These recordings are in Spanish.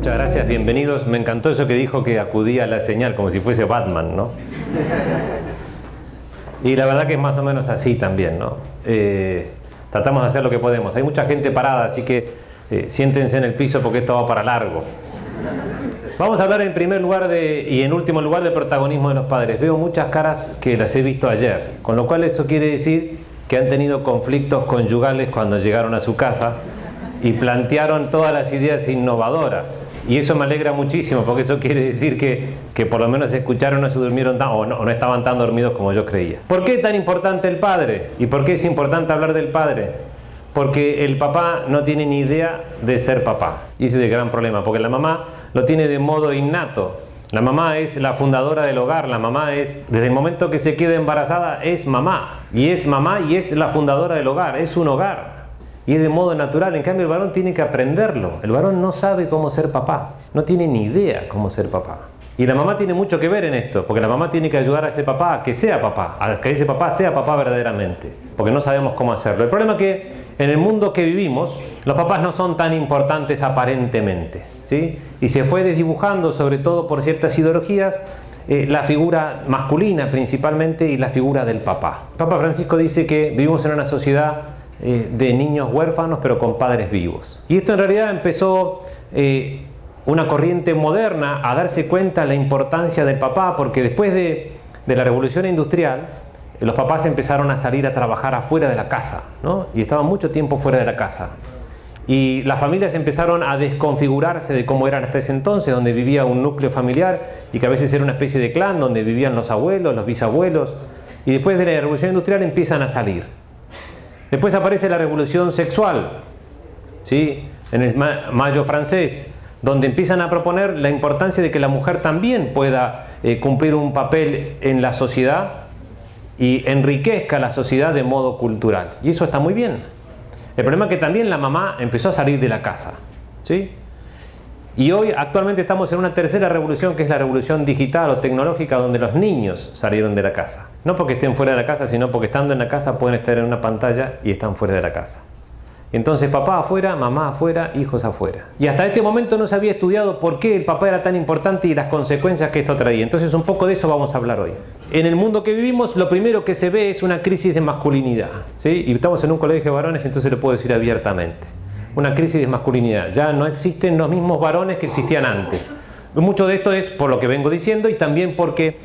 Muchas gracias, bienvenidos. Me encantó eso que dijo, que acudía a la señal, como si fuese Batman, ¿no? Y la verdad que es más o menos así también, ¿no? Tratamos de hacer lo que podemos. Hay mucha gente parada, así que siéntense en el piso porque esto va para largo. Vamos a hablar en primer lugar y en último lugar del protagonismo de los padres. Veo muchas caras que las he visto ayer, con lo cual eso quiere decir que han tenido conflictos conyugales cuando llegaron a su casa y plantearon todas las ideas innovadoras. Y eso me alegra muchísimo, porque eso quiere decir que por lo menos escucharon, no se durmieron o no estaban tan dormidos como yo creía. ¿Por qué es tan importante el padre? ¿Y por qué es importante hablar del padre? Porque el papá no tiene ni idea de ser papá. Y ese es el gran problema, porque la mamá lo tiene de modo innato. La mamá es la fundadora del hogar, la mamá es, desde el momento que se queda embarazada, es mamá. Y es mamá y es la fundadora del hogar, es un hogar. Y es de modo natural. En cambio el varón tiene que aprenderlo. El varón no sabe cómo ser papá, no tiene ni idea cómo ser papá. Y la mamá tiene mucho que ver en esto, porque la mamá tiene que ayudar a ese papá a que sea papá, a que ese papá sea papá verdaderamente, porque no sabemos cómo hacerlo. El problema es que en el mundo que vivimos, los papás no son tan importantes aparentemente, ¿sí? Y se fue desdibujando, sobre todo por ciertas ideologías, la figura masculina principalmente y la figura del papá. El Papa Francisco dice que vivimos en una sociedad de niños huérfanos pero con padres vivos. Y esto en realidad empezó una corriente moderna a darse cuenta de la importancia del papá, porque después de la revolución industrial los papás empezaron a salir a trabajar afuera de la casa, ¿no? Y estaban mucho tiempo fuera de la casa. Y las familias empezaron a desconfigurarse de cómo eran hasta ese entonces, donde vivía un núcleo familiar y que a veces era una especie de clan donde vivían los abuelos, los bisabuelos. Y después de la revolución industrial empiezan a salir. Después aparece la revolución sexual, ¿sí? En el Mayo francés, donde empiezan a proponer la importancia de que la mujer también pueda cumplir un papel en la sociedad y enriquezca la sociedad de modo cultural. Y eso está muy bien. El problema es que también la mamá empezó a salir de la casa, ¿sí? Y hoy actualmente estamos en una tercera revolución, que es la revolución digital o tecnológica, donde los niños salieron de la casa. No porque estén fuera de la casa, sino porque estando en la casa pueden estar en una pantalla y están fuera de la casa. Entonces papá afuera, mamá afuera, hijos afuera. Y hasta este momento no se había estudiado por qué el papá era tan importante y las consecuencias que esto traía. Entonces un poco de eso vamos a hablar hoy. En el mundo que vivimos, lo primero que se ve es una crisis de masculinidad, ¿sí? Y estamos en un colegio de varones, entonces lo puedo decir abiertamente. Una crisis de masculinidad. Ya no existen los mismos varones que existían antes. Mucho de esto es por lo que vengo diciendo y también porque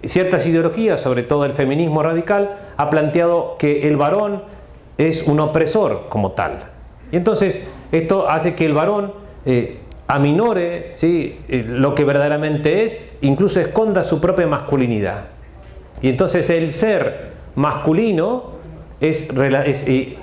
ciertas ideologías, sobre todo el feminismo radical, ha planteado que el varón es un opresor como tal. Y entonces esto hace que el varón aminore, ¿sí?, lo que verdaderamente es, incluso esconda su propia masculinidad. Y entonces el ser masculino es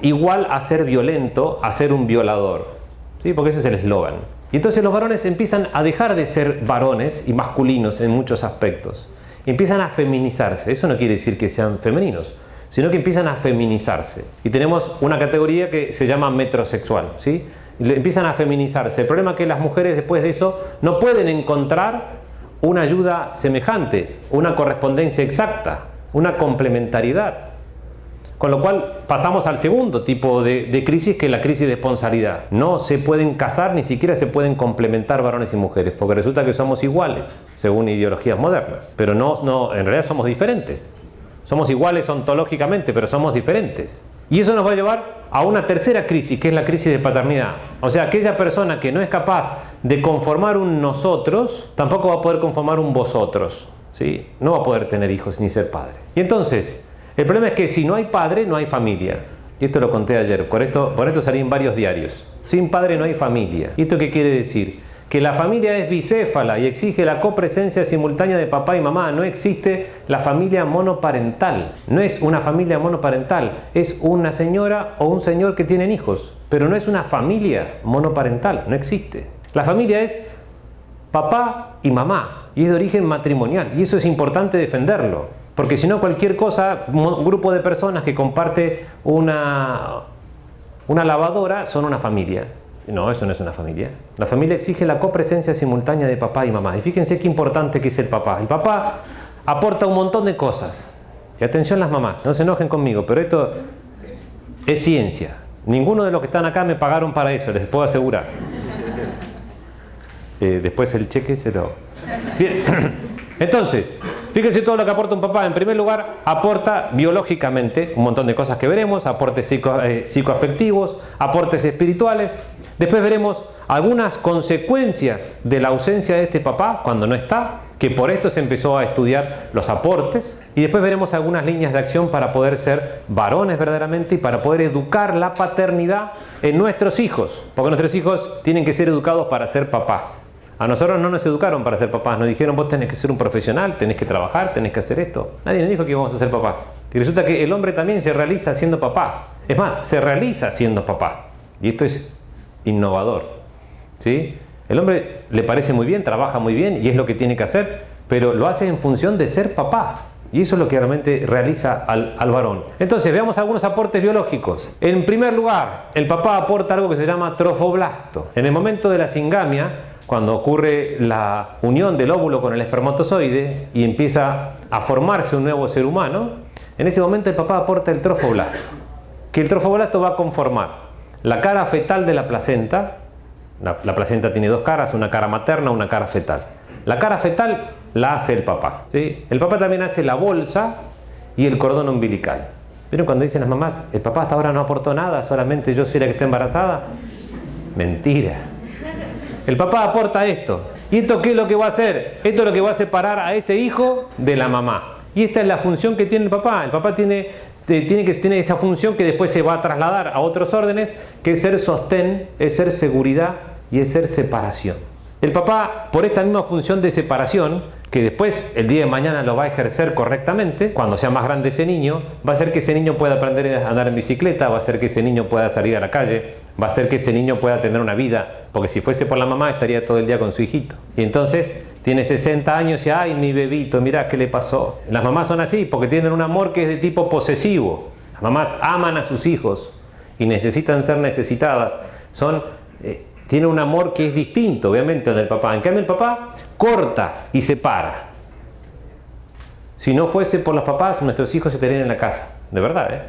igual a ser violento, a ser un violador, ¿sí? Porque ese es el eslogan. Y entonces los varones empiezan a dejar de ser varones y masculinos en muchos aspectos. Y empiezan a feminizarse. Eso no quiere decir que sean femeninos, sino que empiezan a feminizarse. Y tenemos una categoría que se llama metrosexual, ¿sí? Y empiezan a feminizarse. El problema es que las mujeres después de eso no pueden encontrar una ayuda semejante, una correspondencia exacta, una complementariedad. Con lo cual pasamos al segundo tipo de crisis, que es la crisis de esponsalidad. No se pueden casar, ni siquiera se pueden complementar varones y mujeres, porque resulta que somos iguales, según ideologías modernas. Pero no, en realidad somos diferentes. Somos iguales ontológicamente, pero somos diferentes. Y eso nos va a llevar a una tercera crisis, que es la crisis de paternidad. O sea, aquella persona que no es capaz de conformar un nosotros, tampoco va a poder conformar un vosotros, ¿sí? No va a poder tener hijos ni ser padre. Y entonces, el problema es que si no hay padre, no hay familia. Y esto lo conté ayer, por esto salí en varios diarios. Sin padre no hay familia. ¿Y esto qué quiere decir? Que la familia es bicéfala y exige la copresencia simultánea de papá y mamá. No existe la familia monoparental. No es una familia monoparental. Es una señora o un señor que tienen hijos. Pero no es una familia monoparental. No existe. La familia es papá y mamá. Y es de origen matrimonial. Y eso es importante defenderlo. Porque si no, cualquier cosa, un grupo de personas que comparte una lavadora son una familia. No, eso no es una familia. La familia exige la copresencia simultánea de papá y mamá. Y fíjense qué importante que es el papá. El papá aporta un montón de cosas. Y atención las mamás, no se enojen conmigo, pero esto es ciencia. Ninguno de los que están acá me pagaron para eso, les puedo asegurar. Después el cheque se lo... Bien, entonces, fíjense todo lo que aporta un papá. En primer lugar, aporta biológicamente un montón de cosas que veremos, aportes psicoafectivos, aportes espirituales. Después veremos algunas consecuencias de la ausencia de este papá cuando no está, que por esto se empezó a estudiar los aportes. Y después veremos algunas líneas de acción para poder ser varones verdaderamente y para poder educar la paternidad en nuestros hijos. Porque nuestros hijos tienen que ser educados para ser papás. A nosotros no nos educaron para ser papás, nos dijeron vos tenés que ser un profesional, tenés que trabajar, tenés que hacer esto. Nadie nos dijo que íbamos a ser papás. Y resulta que el hombre también se realiza siendo papá. Es más, se realiza siendo papá. Y esto es innovador, ¿sí? El hombre le parece muy bien, trabaja muy bien y es lo que tiene que hacer, pero lo hace en función de ser papá. Y eso es lo que realmente realiza al varón. Entonces, veamos algunos aportes biológicos. En primer lugar, el papá aporta algo que se llama trofoblasto. En el momento de la singamia, cuando ocurre la unión del óvulo con el espermatozoide y empieza a formarse un nuevo ser humano, en ese momento el papá aporta el trofoblasto. Que el trofoblasto va a conformar la cara fetal de la placenta. La placenta tiene dos caras, una cara materna, una cara fetal. La cara fetal la hace el papá, ¿sí? El papá también hace la bolsa y el cordón umbilical. ¿Vieron cuando dicen las mamás, el papá hasta ahora no aportó nada, solamente yo soy la que está embarazada? Mentira. El papá aporta esto. ¿Y esto qué es lo que va a hacer? Esto es lo que va a separar a ese hijo de la mamá. Y esta es la función que tiene el papá. El papá tiene esa función que después se va a trasladar a otros órdenes, que es ser sostén, es ser seguridad y es ser separación. El papá, por esta misma función de separación, que después el día de mañana lo va a ejercer correctamente, cuando sea más grande ese niño, va a hacer que ese niño pueda aprender a andar en bicicleta, va a hacer que ese niño pueda salir a la calle, va a hacer que ese niño pueda tener una vida, porque si fuese por la mamá estaría todo el día con su hijito. Y entonces tiene 60 años y ay, mi bebito, mirá qué le pasó. Las mamás son así, porque tienen un amor que es de tipo posesivo. Las mamás aman a sus hijos y necesitan ser necesitadas. Tiene un amor que es distinto, obviamente, al del papá. En cambio, el papá corta y separa. Si no fuese por los papás, nuestros hijos estarían en la casa. De verdad, ¿eh?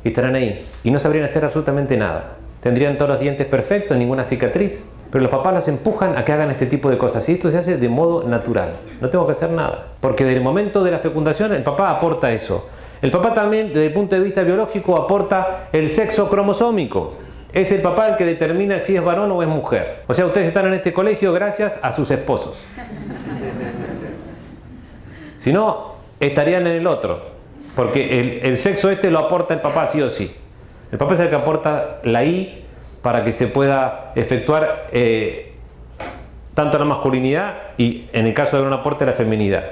Y estarán ahí. Y no sabrían hacer absolutamente nada. Tendrían todos los dientes perfectos, ninguna cicatriz. Pero los papás los empujan a que hagan este tipo de cosas. Y esto se hace de modo natural. No tengo que hacer nada. Porque desde el momento de la fecundación, el papá aporta eso. El papá también, desde el punto de vista biológico, aporta el sexo cromosómico. Es el papá el que determina si es varón o es mujer. O sea, ustedes están en este colegio gracias a sus esposos. Si no, estarían en el otro. Porque el sexo este lo aporta el papá sí o sí. El papá es el que aporta la I para que se pueda efectuar tanto la masculinidad y, en el caso de un aporte, la feminidad.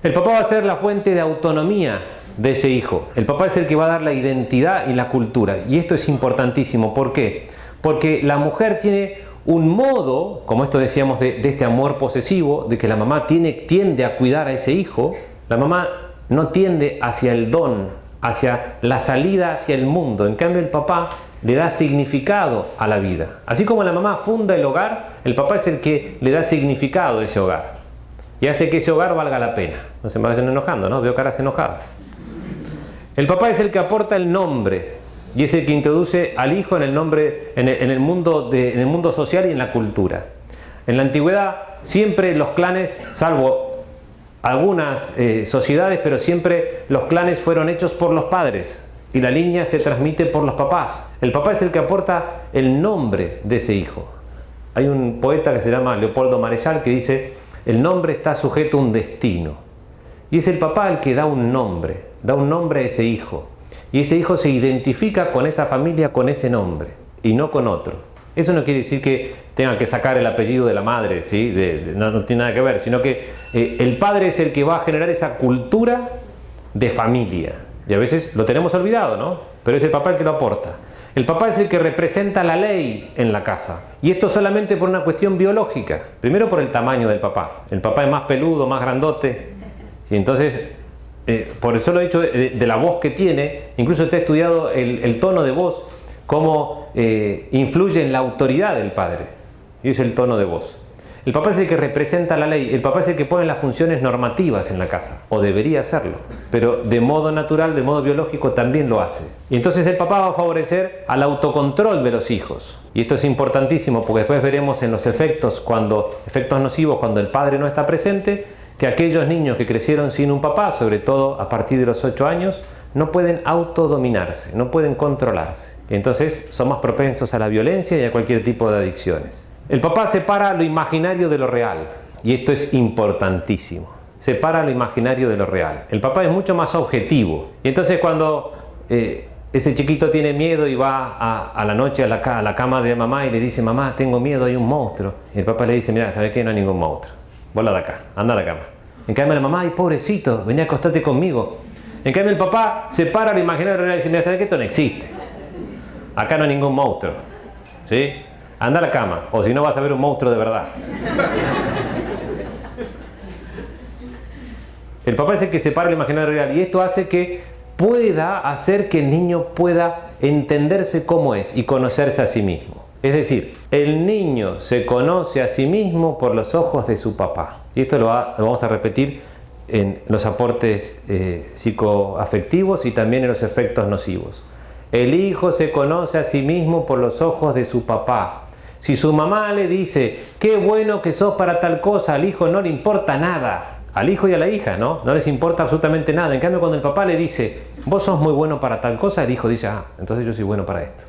El papá va a ser la fuente de autonomía de ese hijo. El papá es el que va a dar la identidad y la cultura. Y esto es importantísimo. ¿Por qué? Porque la mujer tiene un modo, como esto decíamos de este amor posesivo, de que la mamá tiende a cuidar a ese hijo. La mamá no tiende hacia el don, hacia la salida hacia el mundo. En cambio, el papá le da significado a la vida. Así como la mamá funda el hogar, el papá es el que le da significado a ese hogar. Y hace que ese hogar valga la pena. No se me vayan enojando, ¿no? Veo caras enojadas. El papá es el que aporta el nombre y es el que introduce al hijo en el nombre, en el mundo social y en la cultura. En la antigüedad siempre los clanes, salvo algunas sociedades, pero siempre los clanes fueron hechos por los padres y la línea se transmite por los papás. El papá es el que aporta el nombre de ese hijo. Hay un poeta que se llama Leopoldo Marechal que dice: el nombre está sujeto a un destino. Y es el papá el que da un nombre a ese hijo. Y ese hijo se identifica con esa familia, con ese nombre, y no con otro. Eso no quiere decir que tenga que sacar el apellido de la madre, ¿sí? No tiene nada que ver, sino que el padre es el que va a generar esa cultura de familia. Y a veces lo tenemos olvidado, ¿no? Pero es el papá el que lo aporta. El papá es el que representa la ley en la casa. Y esto solamente por una cuestión biológica. Primero por el tamaño del papá. El papá es más peludo, más grandote. Y entonces, por eso lo he dicho de la voz que tiene. Incluso está estudiado el tono de voz, cómo influye en la autoridad del padre. Y es el tono de voz. El papá es el que representa la ley, el papá es el que pone las funciones normativas en la casa, o debería hacerlo, pero de modo natural, de modo biológico también lo hace. Y entonces el papá va a favorecer al autocontrol de los hijos. Y esto es importantísimo porque después veremos en los efectos nocivos cuando el padre no está presente, que aquellos niños que crecieron sin un papá, sobre todo a partir de los 8 años, no pueden autodominarse, no pueden controlarse. Y entonces son más propensos a la violencia y a cualquier tipo de adicciones. El papá separa lo imaginario de lo real, y esto es importantísimo. Separa lo imaginario de lo real. El papá es mucho más objetivo. Y entonces cuando ese chiquito tiene miedo y va a la noche a la cama de mamá y le dice, mamá, tengo miedo, hay un monstruo. Y el papá le dice, mira, ¿sabes qué? No hay ningún monstruo. Volá de acá, anda a la cama. En cambio la mamá, ay, pobrecito, vení a acostarte conmigo. En cambio el papá separa lo imaginario de lo real y dice, mira, ¿sabes qué? Esto no existe. Acá no hay ningún monstruo. ¿Sí? Anda a la cama, o si no vas a ver un monstruo de verdad. El papá es el que separa el imaginario real y esto hace que pueda hacer que el niño pueda entenderse cómo es y conocerse a sí mismo. Es decir, el niño se conoce a sí mismo por los ojos de su papá. Y esto lo vamos a repetir en los aportes psicoafectivos y también en los efectos nocivos. El hijo se conoce a sí mismo por los ojos de su papá. Si su mamá le dice, qué bueno que sos para tal cosa, al hijo no le importa nada. Al hijo y a la hija, ¿no? No les importa absolutamente nada. En cambio, cuando el papá le dice, vos sos muy bueno para tal cosa, el hijo dice, entonces yo soy bueno para esto.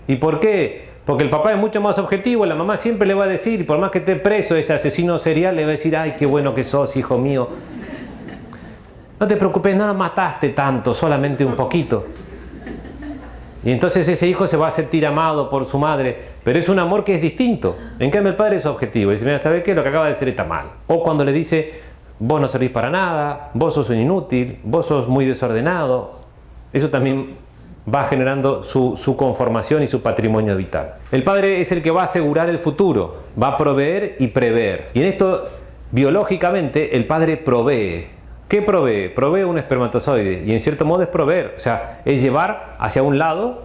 ¿Y por qué? Porque el papá es mucho más objetivo, la mamá siempre le va a decir, por más que esté preso ese asesino serial, le va a decir, ay, qué bueno que sos, hijo mío. No te preocupes, nada mataste tanto, solamente un poquito. Y entonces ese hijo se va a sentir amado por su madre, pero es un amor que es distinto. En cambio el padre es objetivo, dice, mira, ¿sabes qué? Lo que acaba de hacer está mal. O cuando le dice, vos no servís para nada, vos sos un inútil, vos sos muy desordenado. Eso también va generando su conformación y su patrimonio vital. El padre es el que va a asegurar el futuro, va a proveer y prever. Y en esto, biológicamente, el padre provee. ¿Qué provee? Provee un espermatozoide y en cierto modo es proveer, o sea, es llevar hacia un lado,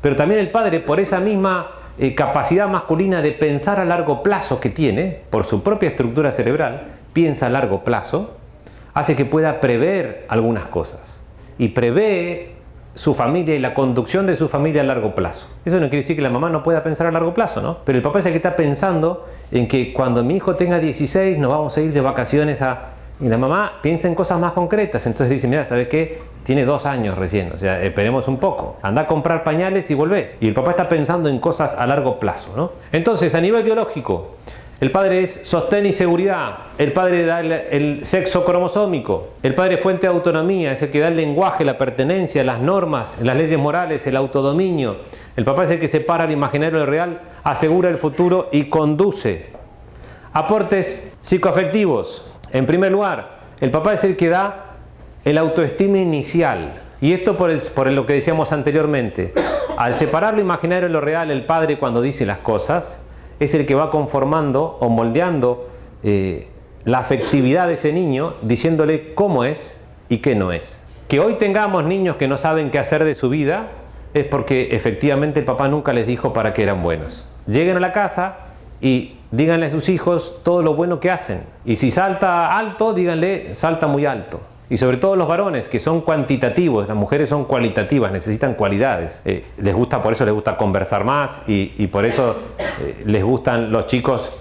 pero también el padre por esa misma capacidad masculina de pensar a largo plazo que tiene, por su propia estructura cerebral, piensa a largo plazo, hace que pueda prever algunas cosas y prevé su familia y la conducción de su familia a largo plazo. Eso no quiere decir que la mamá no pueda pensar a largo plazo, ¿no? Pero el papá es el que está pensando en que cuando mi hijo tenga 16 nos vamos a ir de vacaciones a... Y la mamá piensa en cosas más concretas, entonces dice, mira, ¿sabes qué? Tiene 2 años recién, o sea, esperemos un poco. Anda a comprar pañales y volvé. Y el papá está pensando en cosas a largo plazo, ¿no? Entonces, a nivel biológico, el padre es sostén y seguridad, el padre da el sexo cromosómico, el padre es fuente de autonomía, es el que da el lenguaje, la pertenencia, las normas, las leyes morales, el autodominio. El papá es el que separa el imaginario del real, asegura el futuro y conduce. Aportes psicoafectivos. En primer lugar, el papá es el que da el autoestima inicial. Y esto por lo que decíamos anteriormente. Al separar lo imaginario de lo real, el padre cuando dice las cosas, es el que va conformando o moldeando la afectividad de ese niño, diciéndole cómo es y qué no es. Que hoy tengamos niños que no saben qué hacer de su vida, es porque efectivamente el papá nunca les dijo para qué eran buenos. Lleguen a la casa y díganle a sus hijos todo lo bueno que hacen. Y si salta alto, díganle, salta muy alto. Y sobre todo los varones, que son cuantitativos, las mujeres son cualitativas, necesitan cualidades. Por eso les gusta conversar más y por eso les gustan los chicos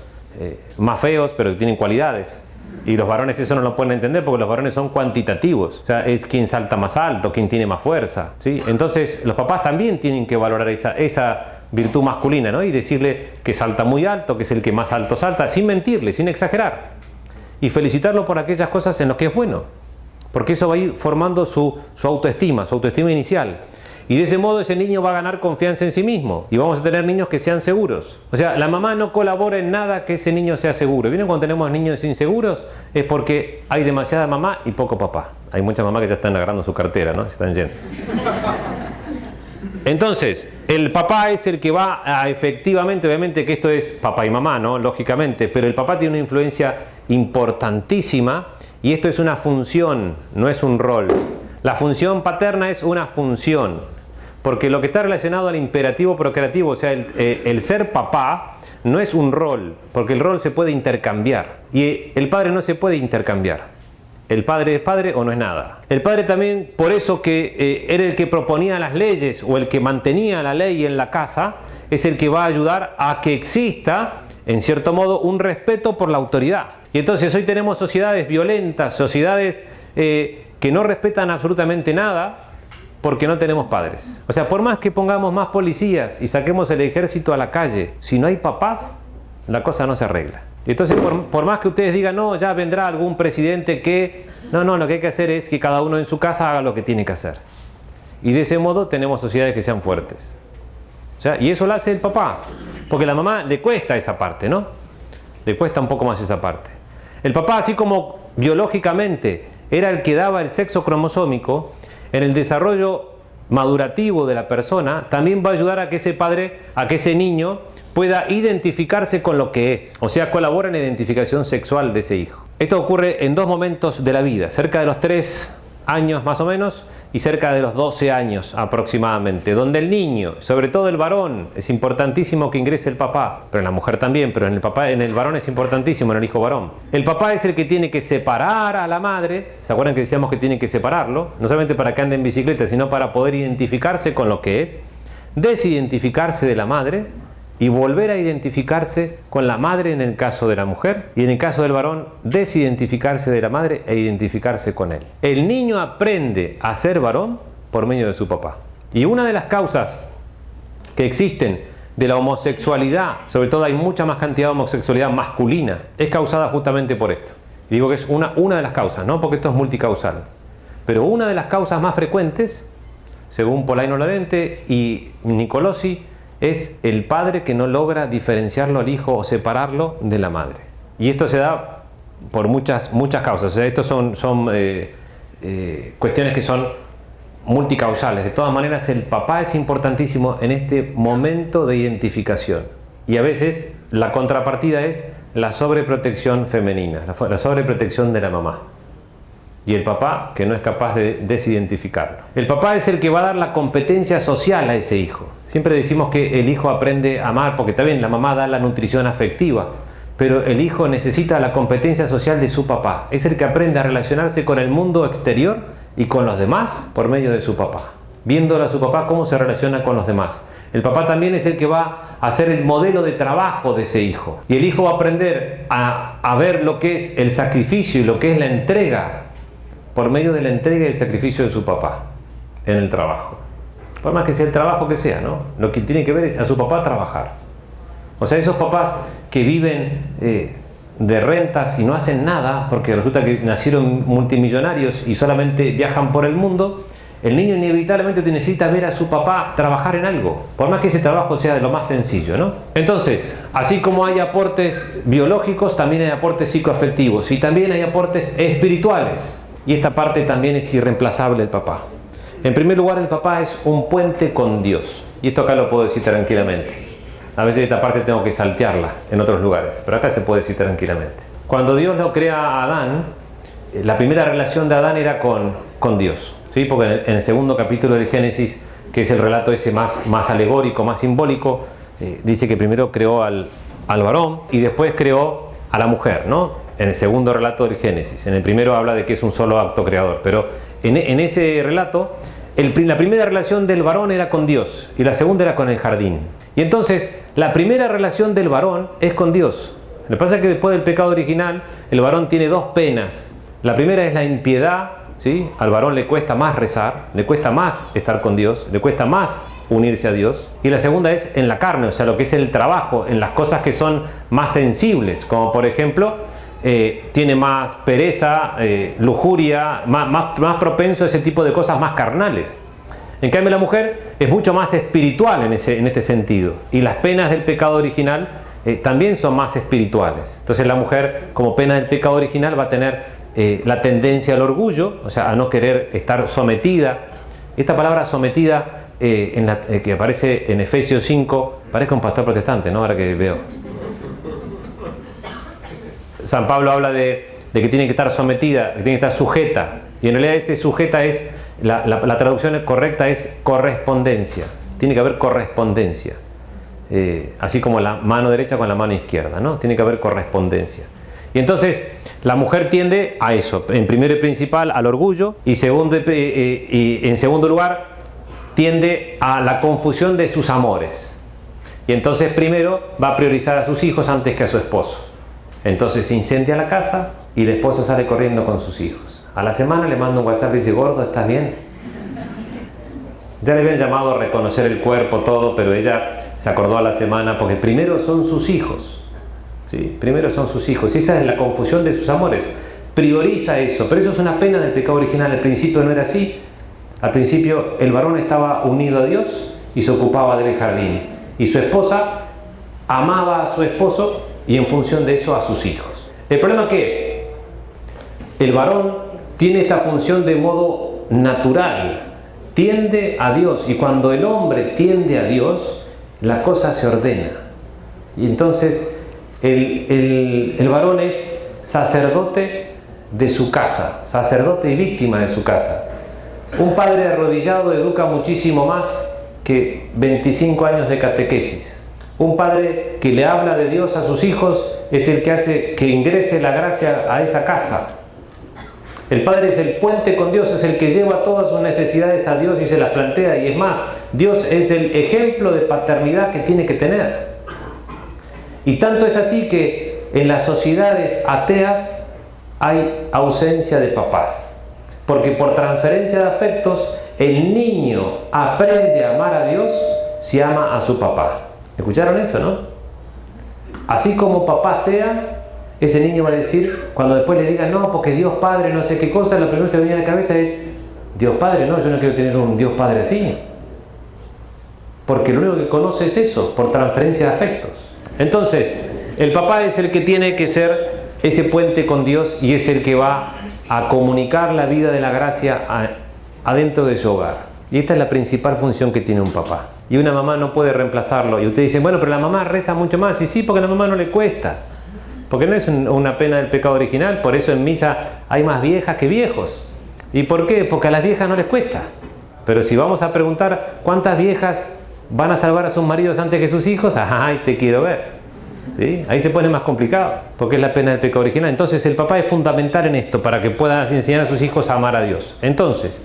más feos, pero que tienen cualidades. Y los varones eso no lo pueden entender porque los varones son cuantitativos. O sea, es quien salta más alto, quien tiene más fuerza, ¿sí? Entonces los papás también tienen que valorar esa virtud masculina, ¿no? Y decirle que salta muy alto, que es el que más alto salta, sin mentirle, sin exagerar. Y felicitarlo por aquellas cosas en las que es bueno. Porque eso va a ir formando su autoestima inicial. Y de ese modo ese niño va a ganar confianza en sí mismo. Y vamos a tener niños que sean seguros. O sea, la mamá no colabora en nada que ese niño sea seguro. ¿Vieron cuando tenemos niños inseguros? Es porque hay demasiada mamá y poco papá. Hay muchas mamás que ya están agarrando su cartera, ¿no? Se están yendo. Entonces, el papá es el que va a efectivamente, obviamente que esto es papá y mamá, ¿no? Lógicamente, pero el papá tiene una influencia importantísima y esto es una función, no es un rol. La función paterna es una función. porque lo que está relacionado al imperativo procreativo, o sea, el ser papá, no es un rol, porque el rol se puede intercambiar, y el padre no se puede intercambiar. El padre es padre o no es nada. El padre también, por eso que era el que proponía las leyes o el que mantenía la ley en la casa, es el que va a ayudar a que exista, en cierto modo, un respeto por la autoridad. Y entonces hoy tenemos sociedades violentas, sociedades que no respetan absolutamente nada porque no tenemos padres. O sea, por más que pongamos más policías y saquemos el ejército a la calle, si no hay papás, la cosa no se arregla. Entonces, por más que ustedes digan, no, ya vendrá algún presidente que... No, lo que hay que hacer es que cada uno en su casa haga lo que tiene que hacer. Y de ese modo tenemos sociedades que sean fuertes. O sea, y eso lo hace el papá. Porque a la mamá le cuesta esa parte, ¿no? Le cuesta un poco más esa parte. El papá, así como biológicamente era el que daba el sexo cromosómico, en el desarrollo madurativo de la persona, también va a ayudar a que ese padre, a que ese niño pueda identificarse con lo que es, o sea, colabora en la identificación sexual de ese hijo. Esto ocurre en dos momentos de la vida, cerca de los 3 años más o menos y cerca de los 12 años aproximadamente, donde el niño, sobre todo el varón, es importantísimo que ingrese el papá, pero en la mujer también, pero en el varón es importantísimo, en el hijo varón. El papá es el que tiene que separar a la madre, ¿se acuerdan que decíamos que tiene que separarlo? No solamente para que ande en bicicleta, sino para poder identificarse con lo que es, desidentificarse de la madre, y volver a identificarse con la madre en el caso de la mujer, y en el caso del varón, desidentificarse de la madre e identificarse con él. El niño aprende a ser varón por medio de su papá. Y una de las causas que existen de la homosexualidad, sobre todo hay mucha más cantidad de homosexualidad masculina, es causada justamente por esto. Y digo que es una de las causas, no porque esto es multicausal. Pero una de las causas más frecuentes, según Polaino Lorente y Nicolosi, es el padre que no logra diferenciarlo al hijo o separarlo de la madre. Y esto se da por muchas causas. O sea, estos son cuestiones que son multicausales. De todas maneras, el papá es importantísimo en este momento de identificación. Y a veces la contrapartida es la sobreprotección femenina, la sobreprotección de la mamá. Y el papá que no es capaz de desidentificarlo. El papá es el que va a dar la competencia social a ese hijo. Siempre decimos que el hijo aprende a amar, porque también la mamá da la nutrición afectiva, pero el hijo necesita la competencia social de su papá. Es el que aprende a relacionarse con el mundo exterior y con los demás por medio de su papá, viéndole a su papá cómo se relaciona con los demás. El papá también es el que va a ser el modelo de trabajo de ese hijo. Y el hijo va a aprender a ver lo que es el sacrificio y lo que es la entrega por medio de la entrega y el sacrificio de su papá en el trabajo. Por más que sea el trabajo que sea, ¿no? Lo que tiene que ver es a su papá trabajar. O sea, esos papás que viven de rentas y no hacen nada porque resulta que nacieron multimillonarios y solamente viajan por el mundo, el niño inevitablemente necesita ver a su papá trabajar en algo, por más que ese trabajo sea de lo más sencillo, ¿no? Entonces, así como hay aportes biológicos, también hay aportes psicoafectivos y también hay aportes espirituales. Y esta parte también es irreemplazable del papá. En primer lugar, el papá es un puente con Dios. Y esto acá lo puedo decir tranquilamente. A veces esta parte tengo que saltearla en otros lugares, pero acá se puede decir tranquilamente. Cuando Dios lo crea a Adán, la primera relación de Adán era con Dios. ¿Sí? Porque en el segundo capítulo del Génesis, que es el relato ese más alegórico, más simbólico, dice que primero creó al varón y después creó a la mujer, ¿no? En el segundo relato del Génesis. En el primero habla de que es un solo acto creador, pero en ese relato la primera relación del varón era con Dios y la segunda era con el jardín. Y entonces la primera relación del varón es con Dios. Lo que pasa es que después del pecado original el varón tiene dos penas. La primera es la impiedad, ¿sí? Al varón le cuesta más rezar, le cuesta más estar con Dios, le cuesta más unirse a Dios. Y la segunda es en la carne, o sea, lo que es el trabajo, en las cosas que son más sensibles, como por ejemplo tiene más pereza, lujuria, más propenso a ese tipo de cosas más carnales. En cambio la mujer es mucho más espiritual en este sentido, y las penas del pecado original también son más espirituales. Entonces la mujer, como pena del pecado original, va a tener la tendencia al orgullo, o sea, a no querer estar sometida. Esta palabra sometida que aparece en Efesios 5, parezca un pastor protestante, ¿no? Ahora que veo. San Pablo habla de que tiene que estar sometida, que tiene que estar sujeta, y en realidad sujeta es La traducción correcta es correspondencia. Tiene que haber correspondencia. Así como la mano derecha con la mano izquierda, ¿no? Tiene que haber correspondencia. Y entonces la mujer tiende a eso, en primero y principal al orgullo, y en segundo lugar tiende a la confusión de sus amores. Y entonces primero va a priorizar a sus hijos antes que a su esposo. Entonces se incendia la casa y la esposa sale corriendo con sus hijos. A la semana le manda un WhatsApp y dice: gordo, ¿estás bien? Ya le habían llamado a reconocer el cuerpo, todo, pero ella se acordó a la semana porque primero son sus hijos. ¿Sí? Primero son sus hijos. Y esa es la confusión de sus amores. Prioriza eso. Pero eso es una pena del pecado original. Al principio no era así. Al principio el varón estaba unido a Dios y se ocupaba del jardín. Y su esposa amaba a su esposo y en función de eso a sus hijos. El problema es que el varón tiene esta función de modo natural. Tiende a Dios, y cuando el hombre tiende a Dios, la cosa se ordena. Y entonces el varón es sacerdote de su casa, sacerdote y víctima de su casa. Un padre arrodillado educa muchísimo más que 25 años de catequesis. Un padre que le habla de Dios a sus hijos es el que hace que ingrese la gracia a esa casa. El padre es el puente con Dios, es el que lleva todas sus necesidades a Dios y se las plantea. Y es más, Dios es el ejemplo de paternidad que tiene que tener. Y tanto es así que en las sociedades ateas hay ausencia de papás. Porque por transferencia de afectos, el niño aprende a amar a Dios si ama a su papá. ¿Escucharon eso, no? Así como papá sea, ese niño va a decir, cuando después le digan, no, porque Dios Padre, no sé qué cosa, lo primero que se le viene a la cabeza es, Dios Padre, no, yo no quiero tener un Dios Padre así. Porque lo único que conoce es eso, por transferencia de afectos. Entonces, el papá es el que tiene que ser ese puente con Dios y es el que va a comunicar la vida de la gracia adentro de su hogar. Y esta es la principal función que tiene un papá. Y una mamá no puede reemplazarlo. Y usted dice, bueno, pero la mamá reza mucho más. Y sí, porque a la mamá no le cuesta. Porque no es una pena del pecado original, por eso en misa hay más viejas que viejos. ¿Y por qué? Porque a las viejas no les cuesta. Pero si vamos a preguntar cuántas viejas van a salvar a sus maridos antes que sus hijos, ¡ay, te quiero ver! ¿Sí? Ahí se pone más complicado, porque es la pena del pecado original. Entonces el papá es fundamental en esto, para que puedan enseñar a sus hijos a amar a Dios. Entonces,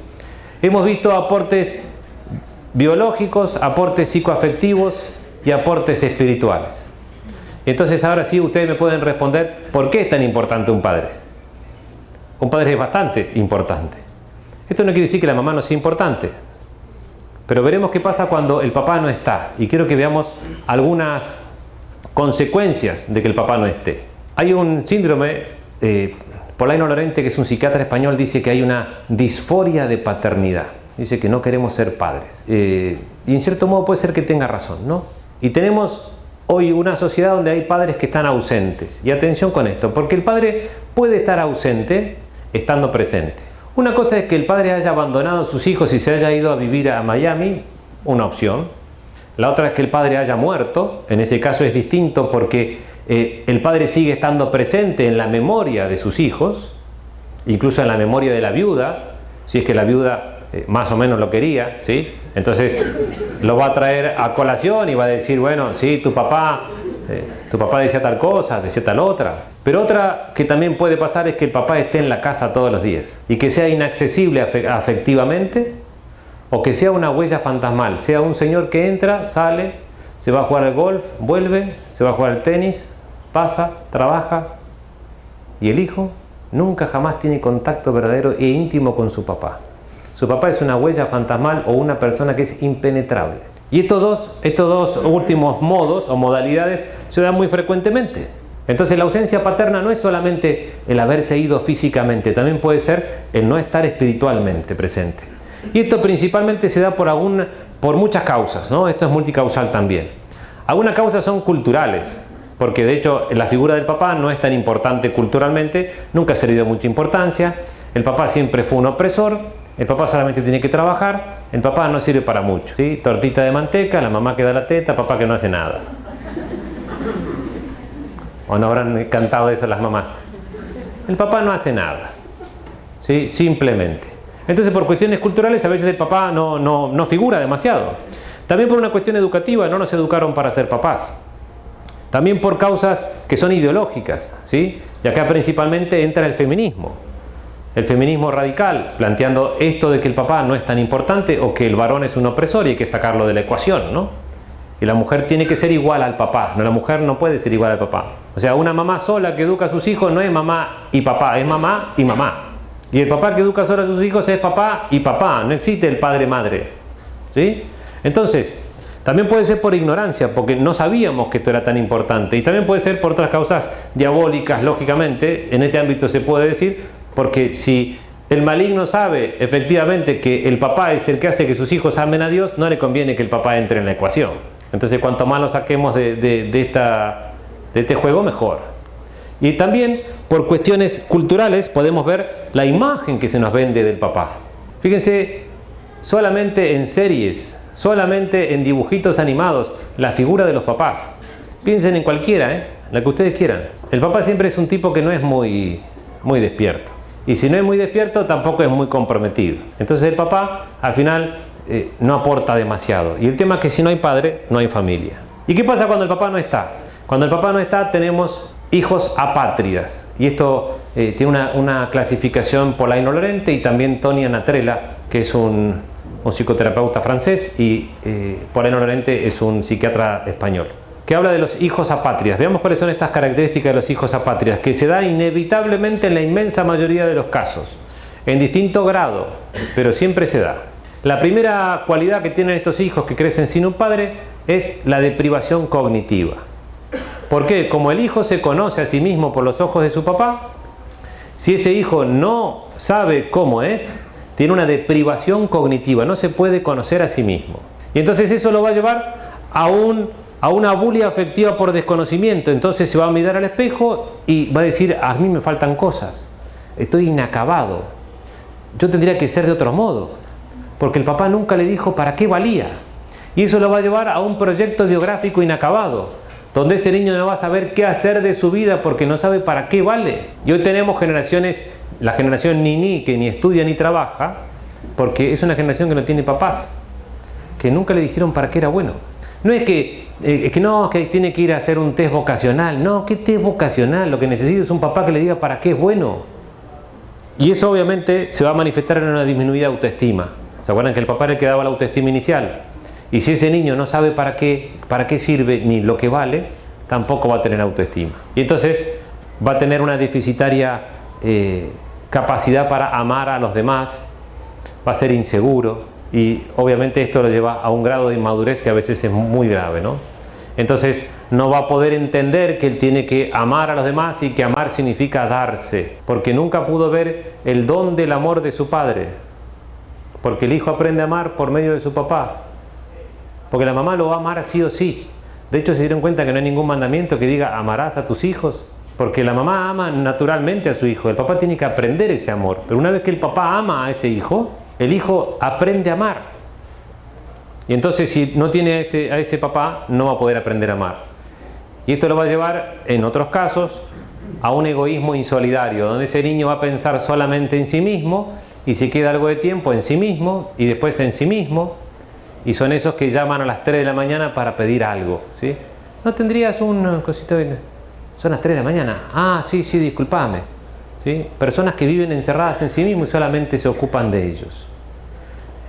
hemos visto aportes biológicos, aportes psicoafectivos y aportes espirituales. Entonces ahora sí ustedes me pueden responder ¿por qué es tan importante un padre? Un padre es bastante importante. Esto no quiere decir que la mamá no sea importante, pero veremos qué pasa cuando el papá no está. Y quiero que veamos algunas consecuencias de que el papá no esté. Hay un síndrome, Polaino Lorente, que es un psiquiatra español, dice que hay una disforia de paternidad. Dice que no queremos ser padres. Y en cierto modo puede ser que tenga razón, ¿no? Y tenemos hoy una sociedad donde hay padres que están ausentes. Y atención con esto, porque el padre puede estar ausente estando presente. Una cosa es que el padre haya abandonado a sus hijos y se haya ido a vivir a Miami, una opción. La otra es que el padre haya muerto. En ese caso es distinto porque el padre sigue estando presente en la memoria de sus hijos, incluso en la memoria de la viuda, si es que la viuda más o menos lo quería, ¿sí? Entonces lo va a traer a colación y va a decir, bueno, sí, tu papá decía tal cosa, decía tal otra. Pero otra que también puede pasar es que el papá esté en la casa todos los días y que sea inaccesible afectivamente, o que sea una huella fantasmal, sea un señor que entra, sale, se va a jugar al golf, vuelve, se va a jugar al tenis, pasa, trabaja, y el hijo nunca jamás tiene contacto verdadero e íntimo con su papá. Su papá es una huella fantasmal o una persona que es impenetrable. Y estos dos últimos modos o modalidades se dan muy frecuentemente. Entonces la ausencia paterna no es solamente el haberse ido físicamente, también puede ser el no estar espiritualmente presente. Y esto principalmente se da por muchas causas, ¿no? Esto es multicausal también. Algunas causas son culturales, porque de hecho la figura del papá no es tan importante culturalmente, nunca se le dio mucha importancia. El papá siempre fue un opresor, el papá solamente tiene que trabajar, el papá no sirve para mucho, ¿sí? Tortita de manteca, la mamá que da la teta, papá que no hace nada. ¿O no habrán cantado eso las mamás? El papá no hace nada, ¿sí? Simplemente. Entonces, por cuestiones culturales, a veces el papá no figura demasiado. También por una cuestión educativa, no nos educaron para ser papás. También por causas que son ideológicas, ¿sí? Y acá principalmente entra el feminismo radical, planteando esto de que el papá no es tan importante o que el varón es un opresor y hay que sacarlo de la ecuación, ¿no? Y la mujer tiene que ser igual al papá, no, la mujer no puede ser igual al papá. O sea, una mamá sola que educa a sus hijos no es mamá y papá, es mamá y mamá. Y el papá que educa solo a sus hijos es papá y papá, no existe el padre-madre, ¿sí? Entonces, también puede ser por ignorancia, porque no sabíamos que esto era tan importante. Y también puede ser por otras causas diabólicas, lógicamente, en este ámbito se puede decir, porque si el maligno sabe efectivamente que el papá es el que hace que sus hijos amen a Dios, no le conviene que el papá entre en la ecuación. Entonces, cuanto más lo saquemos de este juego, mejor. Y también, por cuestiones culturales, podemos ver la imagen que se nos vende del papá. Fíjense, solamente en series, solamente en dibujitos animados, la figura de los papás. Piensen en cualquiera, la que ustedes quieran. El papá siempre es un tipo que no es muy despierto. Y si no es muy despierto, tampoco es muy comprometido. Entonces el papá, al final, no aporta demasiado. Y el tema es que si no hay padre, no hay familia. ¿Y qué pasa cuando el papá no está? Cuando el papá no está, tenemos hijos apátridas. Y esto tiene una clasificación Polaino Lorente y también Tony Anatrella, que es un psicoterapeuta francés, y Polaino Lorente es un psiquiatra español, que habla de los hijos apátridas. Veamos cuáles son estas características de los hijos apátridas, que se da inevitablemente en la inmensa mayoría de los casos, en distinto grado, pero siempre se da. La primera cualidad que tienen estos hijos que crecen sin un padre es la deprivación cognitiva. ¿Por qué? Como el hijo se conoce a sí mismo por los ojos de su papá, si ese hijo no sabe cómo es, tiene una deprivación cognitiva, no se puede conocer a sí mismo. Y entonces eso lo va a llevar a una bulia afectiva por desconocimiento. Entonces se va a mirar al espejo y va a decir, a mí me faltan cosas, estoy inacabado, yo tendría que ser de otro modo, porque el papá nunca le dijo para qué valía. Y eso lo va a llevar a un proyecto biográfico inacabado, donde ese niño no va a saber qué hacer de su vida porque no sabe para qué vale. Y hoy tenemos generaciones, la generación Ni, que ni estudia ni trabaja, porque es una generación que no tiene papás, que nunca le dijeron para qué era bueno. No es que tiene que ir a hacer un test vocacional. No, ¿qué test vocacional? Lo que necesita es un papá que le diga para qué es bueno. Y eso obviamente se va a manifestar en una disminuida autoestima. ¿Se acuerdan que el papá era el que daba la autoestima inicial? Y si ese niño no sabe para qué sirve ni lo que vale, tampoco va a tener autoestima. Y entonces va a tener una deficitaria capacidad para amar a los demás, va a ser inseguro y obviamente esto lo lleva a un grado de inmadurez que a veces es muy grave, ¿no? Entonces no va a poder entender que él tiene que amar a los demás y que amar significa darse, porque nunca pudo ver el don del amor de su padre, porque el hijo aprende a amar por medio de su papá. Porque la mamá lo va a amar sí o sí. De hecho, se dieron cuenta que no hay ningún mandamiento que diga amarás a tus hijos. Porque la mamá ama naturalmente a su hijo. El papá tiene que aprender ese amor. Pero una vez que el papá ama a ese hijo, el hijo aprende a amar. Y entonces si no tiene a ese papá, no va a poder aprender a amar. Y esto lo va a llevar, en otros casos, a un egoísmo insolidario, donde ese niño va a pensar solamente en sí mismo y se queda algo de tiempo en sí mismo y después en sí mismo. Y son esos que llaman a las 3 de la mañana para pedir algo, ¿sí? ¿No tendrías un cosito de... Son las 3 de la mañana. Ah, sí, discúlpame. ¿Sí? Personas que viven encerradas en sí mismos y solamente se ocupan de ellos.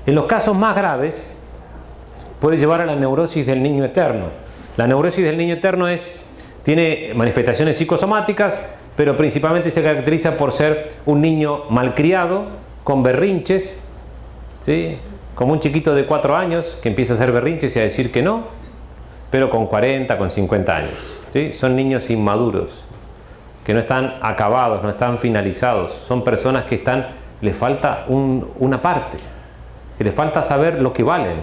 En los casos más graves, puede llevar a la neurosis del niño eterno. La neurosis del niño eterno tiene manifestaciones psicosomáticas, pero principalmente se caracteriza por ser un niño malcriado, con berrinches, ¿sí? Como un chiquito de 4 años que empieza a hacer berrinches y a decir que no, pero con 40, con 50 años. ¿Sí? Son niños inmaduros, que no están acabados, no están finalizados. Son personas que les falta una parte, que les falta saber lo que valen.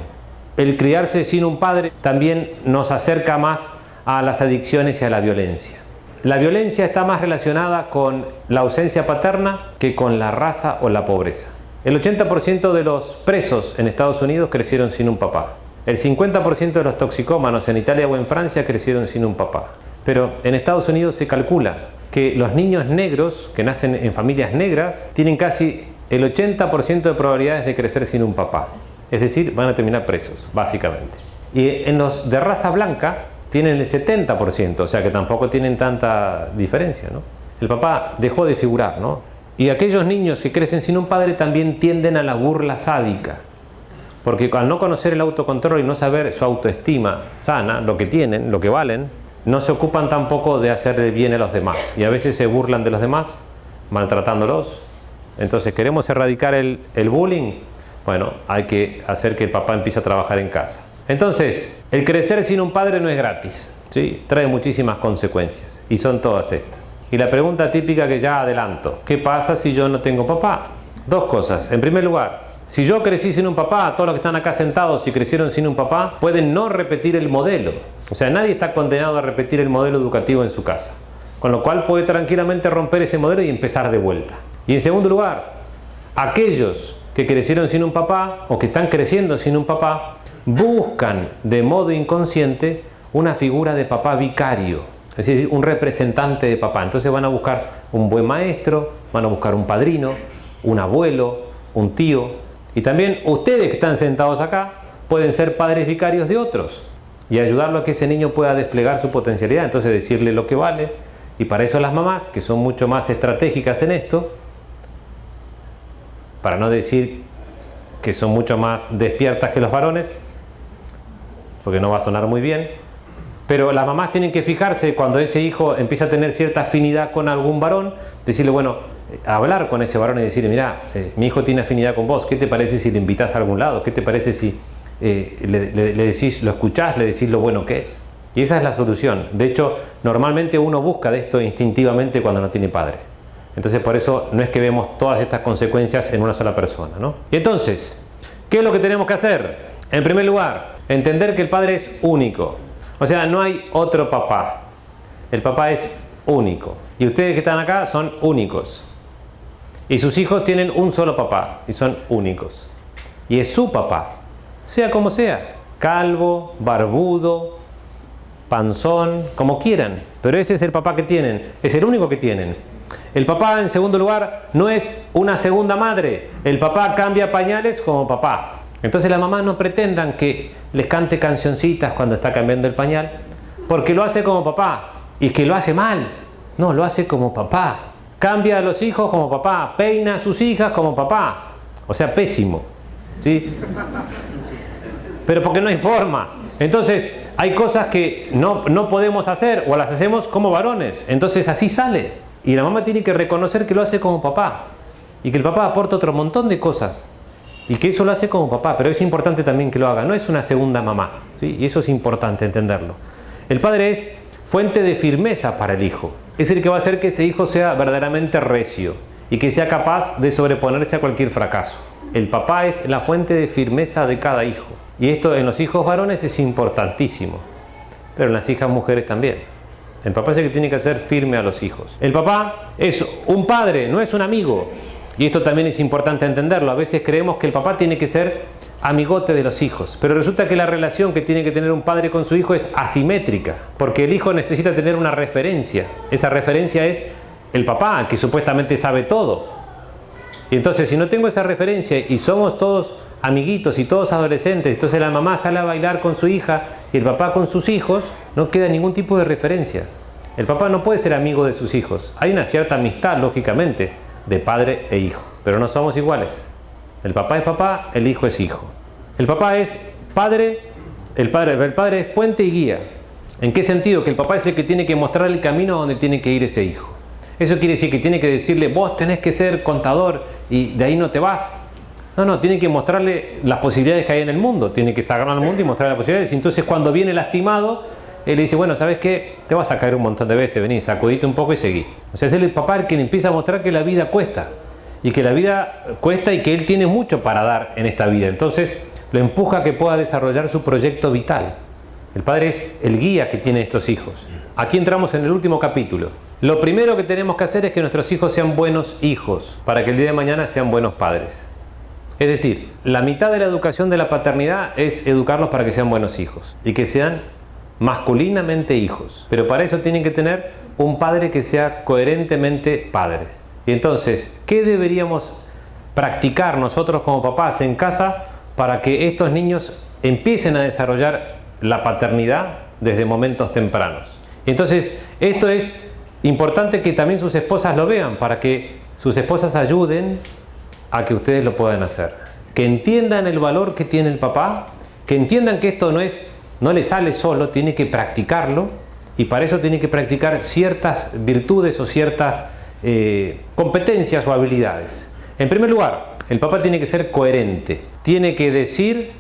El criarse sin un padre también nos acerca más a las adicciones y a la violencia. La violencia está más relacionada con la ausencia paterna que con la raza o la pobreza. El 80% de los presos en Estados Unidos crecieron sin un papá. El 50% de los toxicómanos en Italia o en Francia crecieron sin un papá. Pero en Estados Unidos se calcula que los niños negros que nacen en familias negras tienen casi el 80% de probabilidades de crecer sin un papá. Es decir, van a terminar presos, básicamente. Y en los de raza blanca tienen el 70%, o sea que tampoco tienen tanta diferencia, ¿no? El papá dejó de figurar, ¿no? Y aquellos niños que crecen sin un padre también tienden a la burla sádica. Porque al no conocer el autocontrol y no saber su autoestima sana, lo que tienen, lo que valen, no se ocupan tampoco de hacerle bien a los demás. Y a veces se burlan de los demás, maltratándolos. Entonces, ¿queremos erradicar el bullying? Bueno, hay que hacer que el papá empiece a trabajar en casa. Entonces, el crecer sin un padre no es gratis, ¿sí? Trae muchísimas consecuencias. Y son todas estas. Y la pregunta típica que ya adelanto: ¿qué pasa si yo no tengo papá? Dos cosas. En primer lugar, si yo crecí sin un papá, todos los que están acá sentados y crecieron sin un papá, pueden no repetir el modelo. O sea, nadie está condenado a repetir el modelo educativo en su casa. Con lo cual puede tranquilamente romper ese modelo y empezar de vuelta. Y en segundo lugar, aquellos que crecieron sin un papá o que están creciendo sin un papá, buscan de modo inconsciente una figura de papá vicario. Es decir, un representante de papá. Entonces van a buscar un buen maestro, van a buscar un padrino, un abuelo, un tío. Y también ustedes que están sentados acá pueden ser padres vicarios de otros y ayudarlo a que ese niño pueda desplegar su potencialidad. Entonces decirle lo que vale. Y para eso las mamás, que son mucho más estratégicas en esto, para no decir que son mucho más despiertas que los varones, porque no va a sonar muy bien, pero las mamás tienen que fijarse cuando ese hijo empieza a tener cierta afinidad con algún varón, decirle, bueno, hablar con ese varón y decirle, mira, mi hijo tiene afinidad con vos, ¿qué te parece si le invitas a algún lado? ¿Qué te parece si le decís, lo escuchás, le decís lo bueno que es? Y esa es la solución. De hecho, normalmente uno busca de esto instintivamente cuando no tiene padres. Entonces, por eso no es que vemos todas estas consecuencias en una sola persona, ¿no? Y entonces, ¿qué es lo que tenemos que hacer? En primer lugar, entender que el padre es único. O sea, no hay otro papá. El papá es único. Y ustedes que están acá son únicos. Y sus hijos tienen un solo papá y son únicos. Y es su papá, sea como sea. Calvo, barbudo, panzón, como quieran. Pero ese es el papá que tienen. Es el único que tienen. El papá, en segundo lugar, no es una segunda madre. El papá cambia pañales como papá. Entonces las mamás no pretendan que les cante cancioncitas cuando está cambiando el pañal, porque lo hace como papá. Y que lo hace mal. No, lo hace como papá. Cambia a los hijos como papá. Peina a sus hijas como papá. O sea, pésimo, ¿sí? Pero porque no hay forma. Entonces, hay cosas que no podemos hacer o las hacemos como varones. Entonces, así sale. Y la mamá tiene que reconocer que lo hace como papá. Y que el papá aporta otro montón de cosas. Y que eso lo hace como papá. Pero es importante también que lo haga. No es una segunda mamá, ¿sí? Y eso es importante entenderlo. El padre es fuente de firmeza para el hijo. Es el que va a hacer que ese hijo sea verdaderamente recio. Y que sea capaz de sobreponerse a cualquier fracaso. El papá es la fuente de firmeza de cada hijo. Y esto en los hijos varones es importantísimo. Pero en las hijas mujeres también. El papá es el que tiene que hacer firme a los hijos. El papá es un padre, no es un amigo. Y esto también es importante entenderlo. A veces creemos que el papá tiene que ser amigote de los hijos. Pero resulta que la relación que tiene que tener un padre con su hijo es asimétrica. Porque el hijo necesita tener una referencia. Esa referencia es el papá, que supuestamente sabe todo. Y entonces, si no tengo esa referencia y somos todos amiguitos y todos adolescentes, entonces la mamá sale a bailar con su hija y el papá con sus hijos, no queda ningún tipo de referencia. El papá no puede ser amigo de sus hijos. Hay una cierta amistad, lógicamente, de padre e hijo, pero no somos iguales. El papá es papá, el hijo es hijo. El papá es padre, el padre es puente y guía. ¿En qué sentido? Que el papá es el que tiene que mostrar el camino a donde tiene que ir ese hijo. Eso quiere decir que tiene que decirle, vos tenés que ser contador y de ahí no te vas. No, tiene que mostrarle las posibilidades que hay en el mundo. Tiene que sacarlo al mundo y mostrarle las posibilidades. Y entonces cuando viene lastimado, él le dice, bueno, ¿sabes qué? Te vas a caer un montón de veces, vení, sacudite un poco y seguí. O sea, es el papá el que le empieza a mostrar que la vida cuesta. Y que la vida cuesta y que él tiene mucho para dar en esta vida. Entonces lo empuja a que pueda desarrollar su proyecto vital. El padre es el guía que tiene estos hijos. Aquí entramos en el último capítulo. Lo primero que tenemos que hacer es que nuestros hijos sean buenos hijos, para que el día de mañana sean buenos padres. Es decir, la mitad de la educación de la paternidad es educarlos para que sean buenos hijos y que sean masculinamente hijos. Pero para eso tienen que tener un padre que sea coherentemente padre. Y entonces, ¿qué deberíamos practicar nosotros como papás en casa para que estos niños empiecen a desarrollar la paternidad desde momentos tempranos. Entonces, esto es importante que también sus esposas lo vean, para que sus esposas ayuden a que ustedes lo puedan hacer. Que entiendan el valor que tiene el papá, que entiendan que esto no le sale solo, tiene que practicarlo, y para eso tiene que practicar ciertas virtudes o ciertas competencias o habilidades. En primer lugar, el papá tiene que ser coherente, tiene que decir,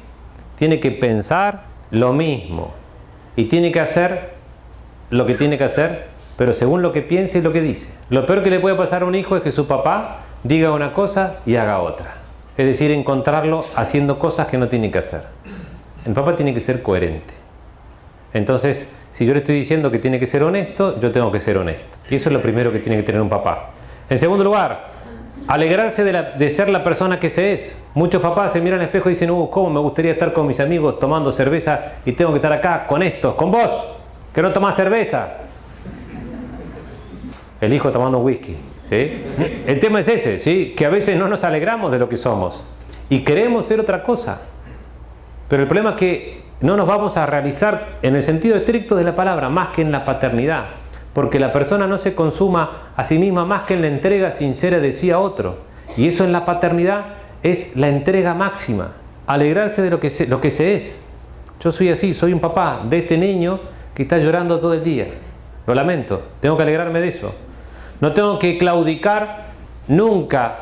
tiene que pensar lo mismo y tiene que hacer lo que tiene que hacer, pero según lo que piensa y lo que dice. Lo peor que le puede pasar a un hijo es que su papá diga una cosa y haga otra. Es decir, encontrarlo haciendo cosas que no tiene que hacer. El papá tiene que ser coherente. Entonces, si yo le estoy diciendo que tiene que ser honesto, yo tengo que ser honesto. Y eso es lo primero que tiene que tener un papá. En segundo lugar, alegrarse de ser la persona que se es. Muchos papás se miran al espejo y dicen, ¿cómo me gustaría estar con mis amigos tomando cerveza y tengo que estar acá con estos, con vos, que no tomás cerveza? El hijo tomando whisky, ¿sí? El tema es ese, ¿sí? Que a veces no nos alegramos de lo que somos y queremos ser otra cosa. Pero el problema es que no nos vamos a realizar en el sentido estricto de la palabra, más que en la paternidad. Porque la persona no se consuma a sí misma más que en la entrega sincera de sí a otro. Y eso en la paternidad es la entrega máxima. Alegrarse de lo que se es. Yo soy así, soy un papá de este niño que está llorando todo el día. Lo lamento, tengo que alegrarme de eso. No tengo que claudicar nunca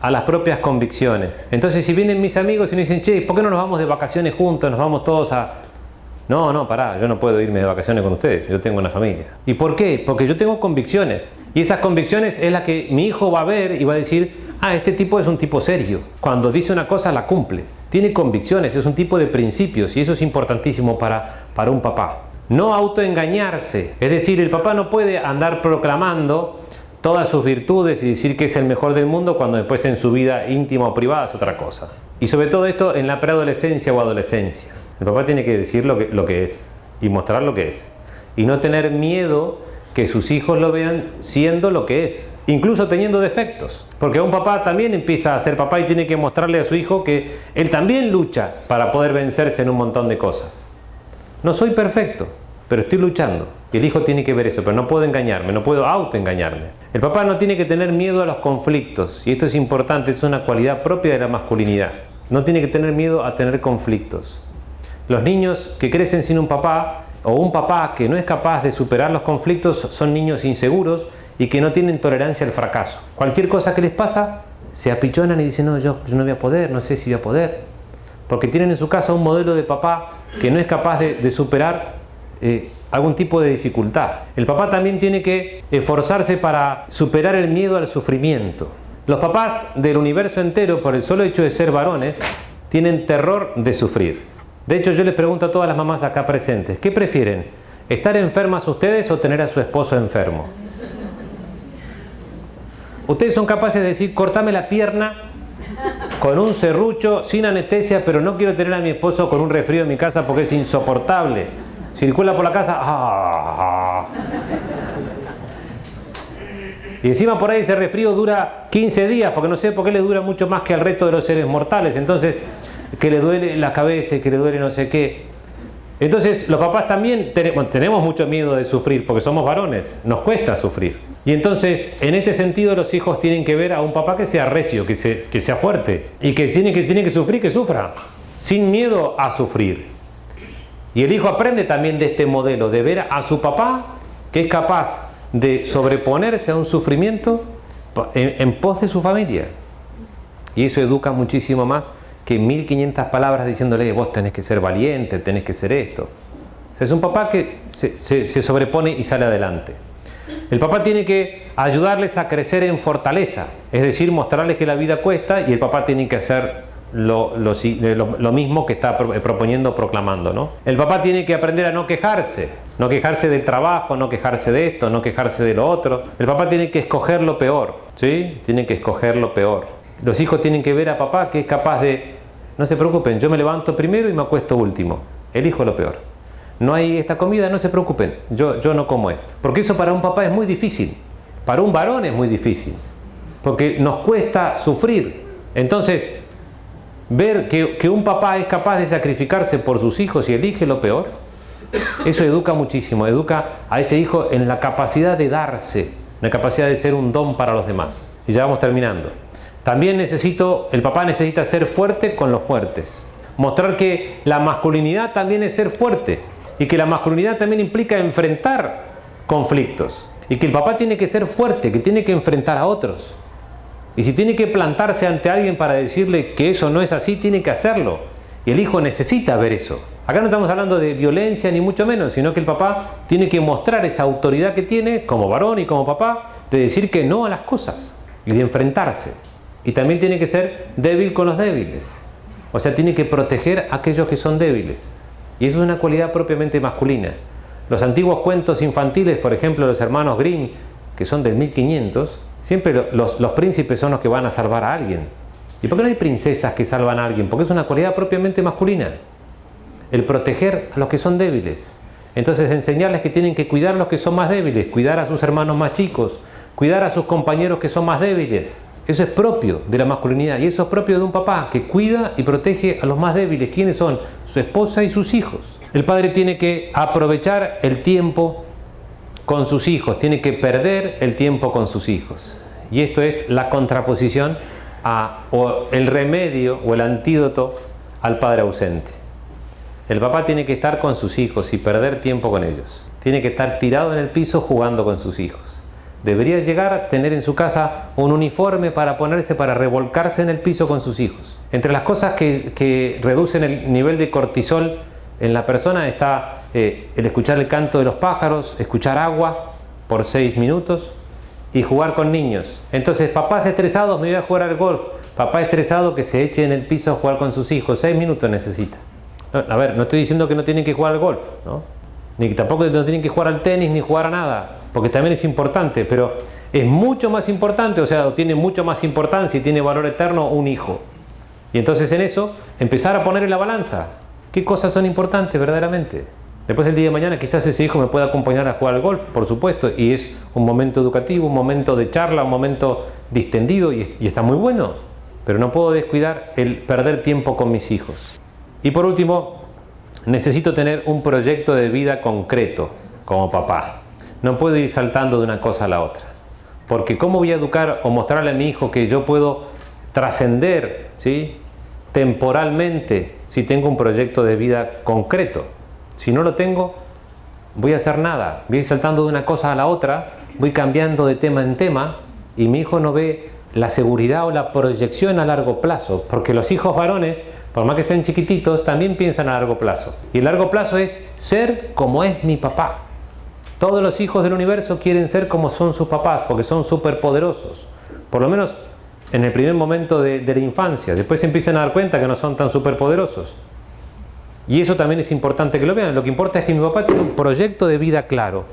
a las propias convicciones. Entonces, si vienen mis amigos y me dicen, che, ¿por qué no nos vamos de vacaciones juntos? Nos vamos todos a... No, pará, yo no puedo irme de vacaciones con ustedes, yo tengo una familia. ¿Y por qué? Porque yo tengo convicciones. Y esas convicciones es la que mi hijo va a ver y va a decir, este tipo es un tipo serio. Cuando dice una cosa, la cumple. Tiene convicciones, es un tipo de principios, y eso es importantísimo para un papá. No autoengañarse. Es decir, el papá no puede andar proclamando todas sus virtudes y decir que es el mejor del mundo cuando después en su vida íntima o privada es otra cosa. Y sobre todo esto en la preadolescencia o adolescencia. El papá tiene que decir lo que es y mostrar lo que es. Y no tener miedo que sus hijos lo vean siendo lo que es, incluso teniendo defectos. Porque un papá también empieza a ser papá y tiene que mostrarle a su hijo que él también lucha para poder vencerse en un montón de cosas. No soy perfecto, pero estoy luchando. Y el hijo tiene que ver eso, pero no puedo engañarme, no puedo autoengañarme. El papá no tiene que tener miedo a los conflictos, y esto es importante, es una cualidad propia de la masculinidad. No tiene que tener miedo a tener conflictos. Los niños que crecen sin un papá, o un papá que no es capaz de superar los conflictos, son niños inseguros y que no tienen tolerancia al fracaso. Cualquier cosa que les pasa, se apichonan y dicen, no, yo no voy a poder, no sé si voy a poder. Porque tienen en su casa un modelo de papá que no es capaz de superar algún tipo de dificultad. El papá también tiene que esforzarse para superar el miedo al sufrimiento. Los papás del universo entero, por el solo hecho de ser varones, tienen terror de sufrir. De hecho, yo les pregunto a todas las mamás acá presentes, ¿qué prefieren? ¿Estar enfermas ustedes o tener a su esposo enfermo? Ustedes son capaces de decir, cortame la pierna con un serrucho, sin anestesia, pero no quiero tener a mi esposo con un resfrío en mi casa porque es insoportable. Circula por la casa. Y encima por ahí ese resfrío dura 15 días, porque no sé por qué le dura mucho más que al resto de los seres mortales. Entonces, que le duele la cabeza y que le duele no sé qué. Entonces, los papás también tenemos mucho miedo de sufrir, porque somos varones, nos cuesta sufrir. Y entonces, en este sentido, los hijos tienen que ver a un papá que sea recio, que sea fuerte, y que tiene que sufrir, que sufra, sin miedo a sufrir. Y el hijo aprende también de este modelo, de ver a su papá que es capaz de sobreponerse a un sufrimiento en pos de su familia. Y eso educa muchísimo más que 1500 palabras diciéndole, vos tenés que ser valiente, tenés que ser esto. O sea, es un papá que se sobrepone y sale adelante. El papá tiene que ayudarles a crecer en fortaleza, es decir, mostrarles que la vida cuesta, y el papá tiene que hacer lo mismo que está proponiendo, proclamando, ¿no? El papá tiene que aprender a no quejarse del trabajo, no quejarse de esto, no quejarse de lo otro. El papá tiene que escoger lo peor, ¿sí? Tiene que escoger lo peor. Los hijos tienen que ver a papá que es capaz de, no se preocupen, yo me levanto primero y me acuesto último, elijo lo peor. No hay esta comida, no se preocupen, yo no como esto. Porque eso para un papá es muy difícil, para un varón es muy difícil, porque nos cuesta sufrir. Entonces, ver que un papá es capaz de sacrificarse por sus hijos y elige lo peor, eso educa muchísimo, educa a ese hijo en la capacidad de darse, la capacidad de ser un don para los demás. Y ya vamos terminando. También el papá necesita ser fuerte con los fuertes. Mostrar que la masculinidad también es ser fuerte y que la masculinidad también implica enfrentar conflictos. Y que el papá tiene que ser fuerte, que tiene que enfrentar a otros. Y si tiene que plantarse ante alguien para decirle que eso no es así, tiene que hacerlo. Y el hijo necesita ver eso. Acá no estamos hablando de violencia ni mucho menos, sino que el papá tiene que mostrar esa autoridad que tiene como varón y como papá de decir que no a las cosas y de enfrentarse. Y también tiene que ser débil con los débiles. O sea, tiene que proteger a aquellos que son débiles. Y eso es una cualidad propiamente masculina. Los antiguos cuentos infantiles, por ejemplo, los hermanos Grimm, que son del 1500, siempre los príncipes son los que van a salvar a alguien. ¿Y por qué no hay princesas que salvan a alguien? Porque es una cualidad propiamente masculina. El proteger a los que son débiles. Entonces enseñarles que tienen que cuidar a los que son más débiles, cuidar a sus hermanos más chicos, cuidar a sus compañeros que son más débiles. Eso es propio de la masculinidad y eso es propio de un papá que cuida y protege a los más débiles. ¿Quiénes son? Su esposa y sus hijos. El padre tiene que aprovechar el tiempo con sus hijos, tiene que perder el tiempo con sus hijos. Y esto es la contraposición o el remedio o el antídoto al padre ausente. El papá tiene que estar con sus hijos y perder tiempo con ellos. Tiene que estar tirado en el piso jugando con sus hijos. Debería llegar a tener en su casa un uniforme para ponerse, para revolcarse en el piso con sus hijos. Entre las cosas que reducen el nivel de cortisol en la persona está el escuchar el canto de los pájaros, escuchar agua por 6 minutos y jugar con niños. Entonces, papás estresados, me voy a jugar al golf. Papá estresado que se eche en el piso a jugar con sus hijos. 6 minutos necesita. A ver, no estoy diciendo que no tienen que jugar al golf, ¿no? Ni tampoco no tienen que jugar al tenis ni jugar a nada, porque también es importante, pero es mucho más importante, o sea, tiene mucho más importancia y tiene valor eterno un hijo. Y entonces en eso, empezar a poner en la balanza qué cosas son importantes verdaderamente. Después el día de mañana quizás ese hijo me pueda acompañar a jugar al golf, por supuesto, y es un momento educativo, un momento de charla, un momento distendido y está muy bueno, pero no puedo descuidar el perder tiempo con mis hijos. Y por último, necesito tener un proyecto de vida concreto como papá. No puedo ir saltando de una cosa a la otra. Porque ¿cómo voy a educar o mostrarle a mi hijo que yo puedo trascender, ¿sí?, temporalmente si tengo un proyecto de vida concreto? Si no lo tengo, voy a hacer nada. Voy a ir saltando de una cosa a la otra, voy cambiando de tema en tema y mi hijo no ve la seguridad o la proyección a largo plazo. Porque los hijos varones, por más que sean chiquititos, también piensan a largo plazo. Y el largo plazo es ser como es mi papá. Todos los hijos del universo quieren ser como son sus papás, porque son superpoderosos. Por lo menos en el primer momento de la infancia. Después se empiezan a dar cuenta que no son tan superpoderosos. Y eso también es importante que lo vean. Lo que importa es que mi papá tiene un proyecto de vida claro,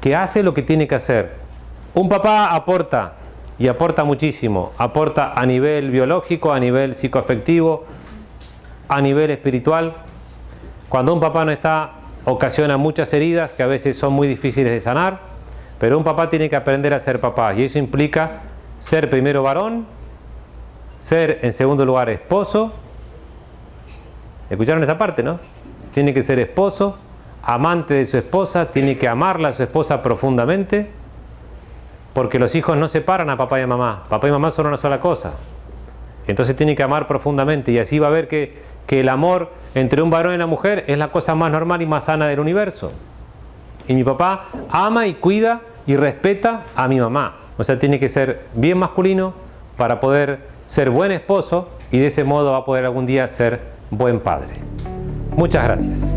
que hace lo que tiene que hacer. Un papá aporta, y aporta muchísimo. Aporta a nivel biológico, a nivel psicoafectivo, a nivel espiritual. Cuando un papá no está, ocasiona muchas heridas que a veces son muy difíciles de sanar, pero un papá tiene que aprender a ser papá y eso implica ser primero varón, ser en segundo lugar esposo. ¿Escucharon esa parte, no? Tiene que ser esposo, amante de su esposa, tiene que amarla a su esposa profundamente, porque los hijos no separan a papá y a mamá. Papá y mamá son una sola cosa. Entonces tiene que amar profundamente y así va a ver que el amor entre un varón y una mujer es la cosa más normal y más sana del universo. Y mi papá ama y cuida y respeta a mi mamá. O sea, tiene que ser bien masculino para poder ser buen esposo y de ese modo va a poder algún día ser buen padre. Muchas gracias.